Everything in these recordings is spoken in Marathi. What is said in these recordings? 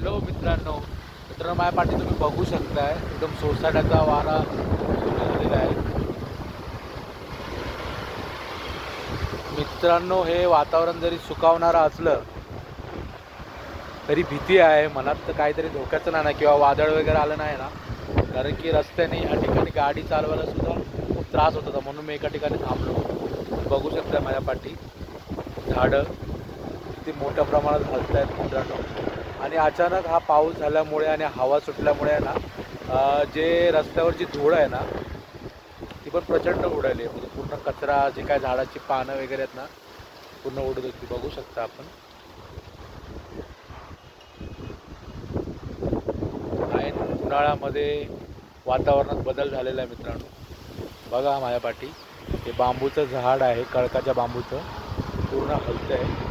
हॅलो मित्रांनो, माझ्या पाठी तुम्ही बघू शकताय एकदम सोसाट्याचा वारा सुटलेला आहे. मित्रांनो, हे वातावरण जरी सुकावणारं असलं तरी भीती आहे मनात, तर काहीतरी धोक्याचं नाही ना, किंवा वादळ वगैरे आलं नाही ना, कारण की रस्त्याने या ठिकाणी गाडी चालवायला सुद्धा खूप त्रास होत होता. म्हणून मी एका ठिकाणी थांबलो. बघू शकता माझ्या पाठी झाडं किती मोठ्या प्रमाणात हलत आहेत मित्रांनो. आणि अचानक हा पाऊस झाल्यामुळे आणि हवा सुटल्यामुळे आहे ना, जे रस्त्यावर जी धूळ आहे ना, ती पण प्रचंड उडाली आहे. म्हणजे पूर्ण कचरा, जे काय झाडाची पानं वगैरे आहेत ना, पूर्ण उडत होती. बघू शकता आपण. ऐन उन्हाळ्यामध्ये वातावरणात बदल झालेला आहे मित्रांनो. बघा माझ्या पाठी हे बांबूचं झाड आहे, कळकाच्या बांबूचं, पूर्ण हलतं आहे.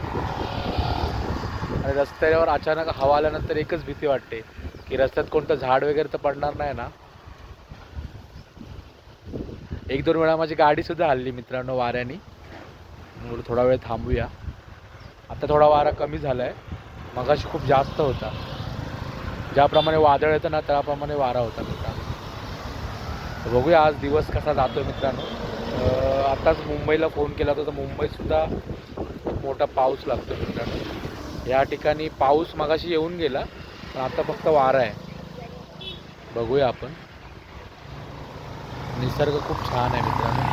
आणि रस्त्यावर अचानक हवा आल्यानंतर एकच भीती वाटते की रस्त्यात कोणतं झाड वगैरे तर पडणार नाही ना. एक दोन वेळा माझी गाडी सुद्धा हलली मित्रांनो वाऱ्याने. म्हणून थोडा वेळ थांबूया. आता थोडा वारा कमी झाला आहे, मगाशी खूप जास्त होता. ज्याप्रमाणे वादळ येतं ना, त्याप्रमाणे वारा होता मित्रांनो. बघूया आज दिवस कसा जातो मित्रांनो. आताच मुंबईला फोन केला होता, तर मुंबईतसुद्धा खूप मोठा पाऊस लागतो मित्रांनो. या ठिकाणी पाऊस मगाशी येऊन गेला, पण आता फक्त वारा आहे. बघूया आपण. निसर्ग खूप छान आहे मित्रांनो,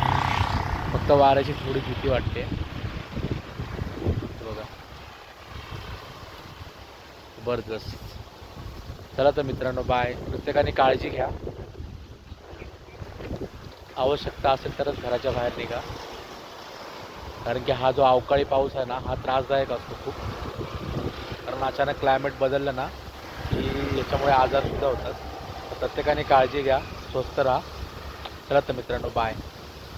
फक्त वाऱ्याची थोडी भीती वाटते. बघा, जबरदस्त. चला तर मित्रांनो, बाय. प्रत्येकाने काळजी घ्या. आवश्यकता असेल तरच घराच्या बाहेर निघा, कारण की हा जो अवकाळी पाऊस आहे ना, हा त्रासदायक असतो खूप. कारण अचानक क्लायमेट बदललं ना की याच्यामुळे आजारसुद्धा होतात. तर प्रत्येकाने काळजी घ्या, स्वस्त राहा. चला तर मित्रांनो, बाय.